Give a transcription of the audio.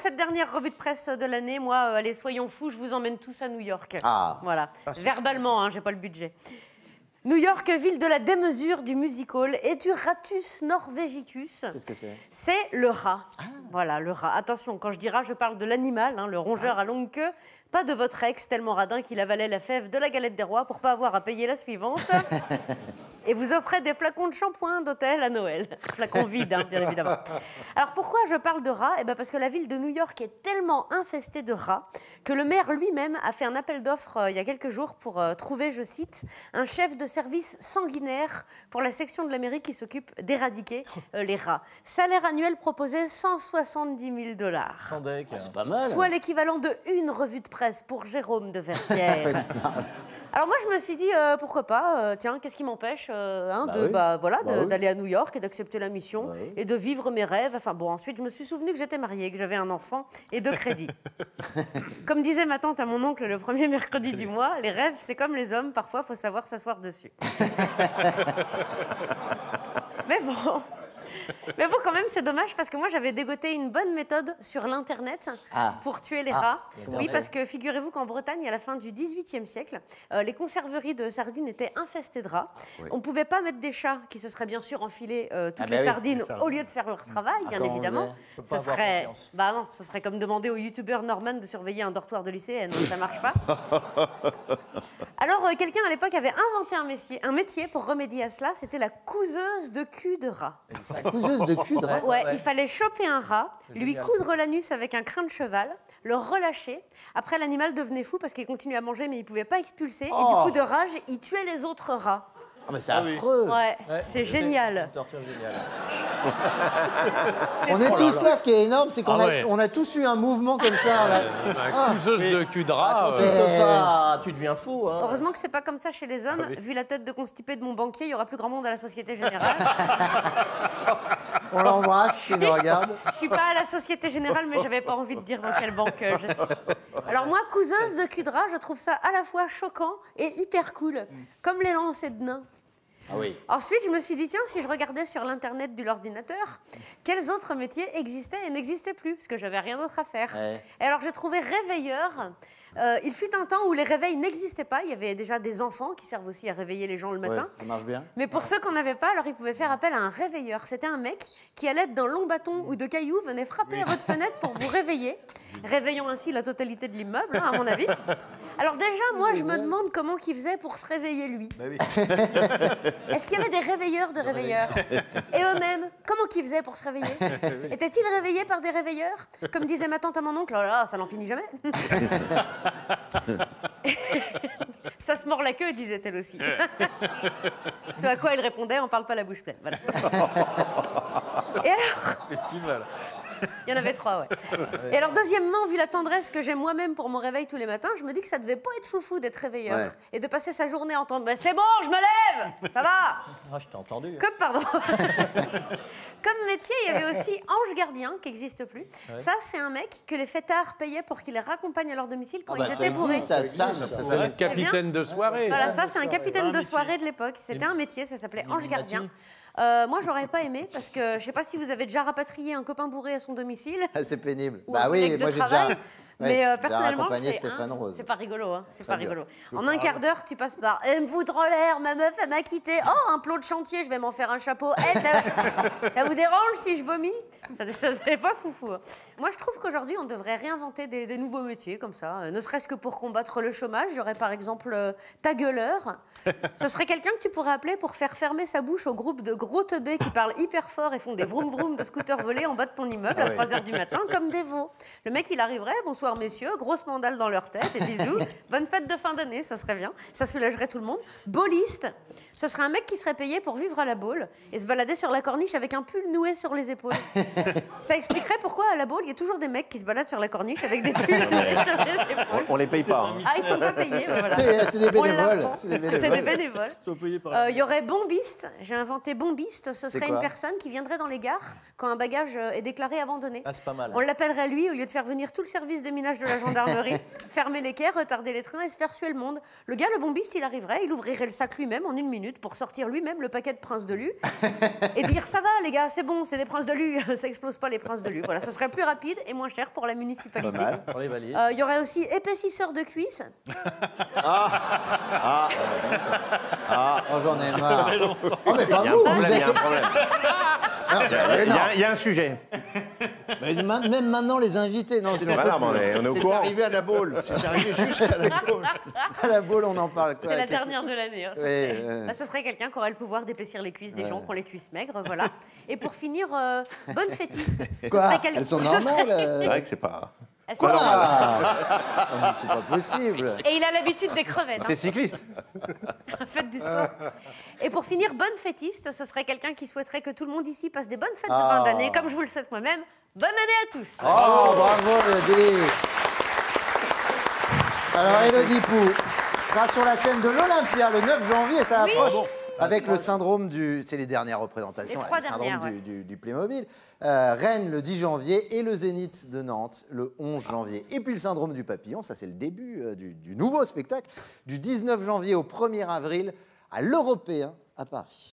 cette dernière revue de presse de l'année, moi, allez, soyons fous, je vous emmène tous à New York. Ah. Voilà, verbalement, hein, j'ai pas le budget. New York, ville de la démesure, du music-hall et du ratus norvegicus. Qu'est-ce que c'est? C'est le rat. Ah. Voilà, le rat. Attention, quand je dis rat, je parle de l'animal, hein, le rongeur à longue queue. Pas de votre ex, tellement radin qu'il avalait la fève de la galette des rois pour pas avoir à payer la suivante. Et vous offrez des flacons de shampoing d'hôtel à Noël. Flacons vides, hein, bien évidemment. Alors pourquoi je parle de rats? Eh ben parce que la ville de New York est tellement infestée de rats que le maire lui-même a fait un appel d'offres il y a quelques jours pour trouver, je cite, un chef de service sanguinaire pour la section de la mairie qui s'occupe d'éradiquer les rats. Salaire annuel proposé 170 000 $. C'est pas mal. Soit l'équivalent de une revue de presse pour Jérôme de Vertières. Alors moi, je me suis dit, pourquoi pas, tiens, qu'est-ce qui m'empêche d'aller à New York et d'accepter la mission et de vivre mes rêves. Enfin bon, ensuite, je me suis souvenu que j'étais mariée, que j'avais un enfant et deux crédits. Comme disait ma tante à mon oncle le premier mercredi du mois, les rêves, c'est comme les hommes, parfois, il faut savoir s'asseoir dessus. Mais bon... Mais bon, quand même, c'est dommage parce que moi, j'avais dégoté une bonne méthode sur l'Internet pour tuer les rats. Oui, parce que figurez-vous qu'en Bretagne, à la fin du XVIIIe siècle, les conserveries de sardines étaient infestées de rats. On ne pouvait pas mettre des chats qui se seraient bien sûr enfilés toutes les sardines au lieu de faire leur travail, bien évidemment. Ce serait comme demander au youtubeur Norman de surveiller un dortoir de lycéenne. Ça ne marche pas. Alors, quelqu'un à l'époque avait inventé un métier pour remédier à cela. C'était la couseuse de cul de rat. Couseuse de cul de rat. Ouais, il fallait choper un rat, lui coudre l'anus avec un crin de cheval, le relâcher. Après, l'animal devenait fou parce qu'il continuait à manger, mais il ne pouvait pas expulser. Et du coup, de rage, il tuait les autres rats. Ah, mais c'est affreux. Ouais, c'est génial. Une torture géniale. On est tous là, ce qui est énorme, c'est qu'on a tous eu un mouvement comme ça. Couseuse de cul de rat. Tu deviens fou. Hein. Heureusement que c'est pas comme ça chez les hommes. Vu la tête de constipé de mon banquier, il y aura plus grand monde à la Société Générale. On l'embrasse, il nous regarde. Je suis pas à la Société Générale, mais j'avais pas envie de dire dans quelle banque je suis. Alors moi, couseuse de cul de rat, je trouve ça à la fois choquant et hyper cool, comme les lancers de nains. Ah oui. Ensuite, je me suis dit, tiens, si je regardais sur l'internet de l'ordinateur, quels autres métiers existaient et n'existaient plus, parce que j'avais rien d'autre à faire. Et alors, j'ai trouvé réveilleur. Il fut un temps où les réveils n'existaient pas. Il y avait déjà des enfants qui servent aussi à réveiller les gens le matin. Ça marche bien. Mais pour ceux qu'on n'avait pas, alors ils pouvaient faire appel à un réveilleur. C'était un mec qui, à l'aide d'un long bâton ou de cailloux, venait frapper à votre fenêtre pour vous réveiller, réveillant ainsi la totalité de l'immeuble, hein, à mon avis. Alors déjà, moi, je me demande comment il faisait pour se réveiller, lui. Est-ce qu'il y avait des réveilleurs de réveilleurs? Et eux-mêmes, comment ils faisaient pour se réveiller? Étaient-ils réveillés par des réveilleurs? Comme disait ma tante à mon oncle, oh là, ça n'en finit jamais. Ça se mord la queue, disait-elle aussi. Ce à quoi elle répondait, on parle pas la bouche pleine. Voilà. Et alors... Festival. Il y en avait 3, ouais. Et alors, deuxièmement, vu la tendresse que j'ai moi-même pour mon réveil tous les matins, je me dis que ça devait pas être foufou d'être réveilleur et de passer sa journée à entendre « C'est bon, je me lève, ça va ?» Ah, je t'ai entendu. Pardon. Comme métier, il y avait aussi ange gardien, qui n'existe plus. Ça, c'est un mec que les fêtards payaient pour qu'il les raccompagne à leur domicile quand ils étaient bourrés. Ça s'appelle Capitaine de soirée. Voilà, ça, c'est un capitaine de soirée de l'époque. C'était un métier, ça s'appelait ange gardien. Moi, j'aurais pas aimé parce que je sais pas si vous avez déjà rapatrié un copain bourré à son domicile. C'est pénible. Bah oui, moi j'ai déjà. Mais personnellement, c'est pas rigolo. Hein, c'est pas rigolo. En un quart d'heure, tu passes par elle me foutre en l'air, ma meuf, elle m'a quitté. Oh, un plot de chantier, je vais m'en faire un chapeau. Ça vous dérange si je vomis? Ça n'est pas foufou. Hein. Moi, je trouve qu'aujourd'hui, on devrait réinventer des nouveaux métiers comme ça. Ne serait-ce que pour combattre le chômage. Il y aurait par exemple tagueuleur. Ce serait quelqu'un que tu pourrais appeler pour faire fermer sa bouche au groupe de gros teubés qui parlent hyper fort et font des vroom vroom de scooter volés en bas de ton immeuble à 3h du matin, comme des veaux. Le mec, il arriverait, bonsoir messieurs, grosse mandale dans leur tête et bisous. Bonne fête de fin d'année, ça serait bien. Ça soulagerait tout le monde. Bowliste, ce serait un mec qui serait payé pour vivre à la Baule et se balader sur la corniche avec un pull noué sur les épaules. Ça expliquerait pourquoi à la Baule, il y a toujours des mecs qui se baladent sur la corniche avec des pulls noués sur les épaules. On les paye pas. Hein. Ah, ils sont pas payés, voilà. C'est des bénévoles. C'est des bénévoles. Ils sont payés par Il y aurait bombiste. J'ai inventé bombiste. Ce serait une personne qui viendrait dans les gares quand un bagage est déclaré abandonné. Ah, c'est pas mal. On l'appellerait lui, au lieu de faire venir tout le service des minage de la gendarmerie, fermer les quais, retarder les trains et se faire suer le monde. Le gars, le bombiste, il arriverait, il ouvrirait le sac lui-même en 1 minute pour sortir lui-même le paquet de Prince de Lu et dire ça va les gars, c'est bon, c'est des Princes de Lu, ça explose pas les Princes de Lu. Voilà, ce serait plus rapide et moins cher pour la municipalité. Pour les valises. Il y aurait aussi épaississeur de cuisses. Oh, j'en ai marre. Oh, mais pas Il y a un vous, problème, vous il y êtes... a un problème. Il y a un sujet. Mais même maintenant, les invités, non, sinon... Voilà, on est au C'est courant. arrivé à la boule. C'est arrivé jusqu'à la boule. À la boule, on en parle. Quoi, C'est la qu'est-ce- dernière de l'année. Hein. Ce serait quelqu'un qui aurait le pouvoir d'épaissir les cuisses des gens qui ont les cuisses maigres, voilà. Et pour finir, bonne fêtiste. Quoi Elles sont normales C'est vrai que c'est pas... Elles sont Quoi normales. Oh, mais c'est pas possible. Et il a l'habitude des crevettes. T'es cycliste? Faites du sport. Et pour finir, bonne fêtiste, ce serait quelqu'un qui souhaiterait que tout le monde ici passe des bonnes fêtes de fin d'année, comme je vous le souhaite moi-même. Bonne année à tous. Oh, bravo, Elodie. Alors, Elodie Pou sera sur la scène de l'Olympia le 9 janvier, ça Oui. approche. Avec le syndrome du... C'est les dernières représentations. Les 3 le syndrome dernières, du Playmobil. Rennes le 10 janvier et le Zénith de Nantes le 11 janvier. Et puis le syndrome du papillon, ça c'est le début du nouveau spectacle, du 19 janvier au 1er avril à l'Européen à Paris.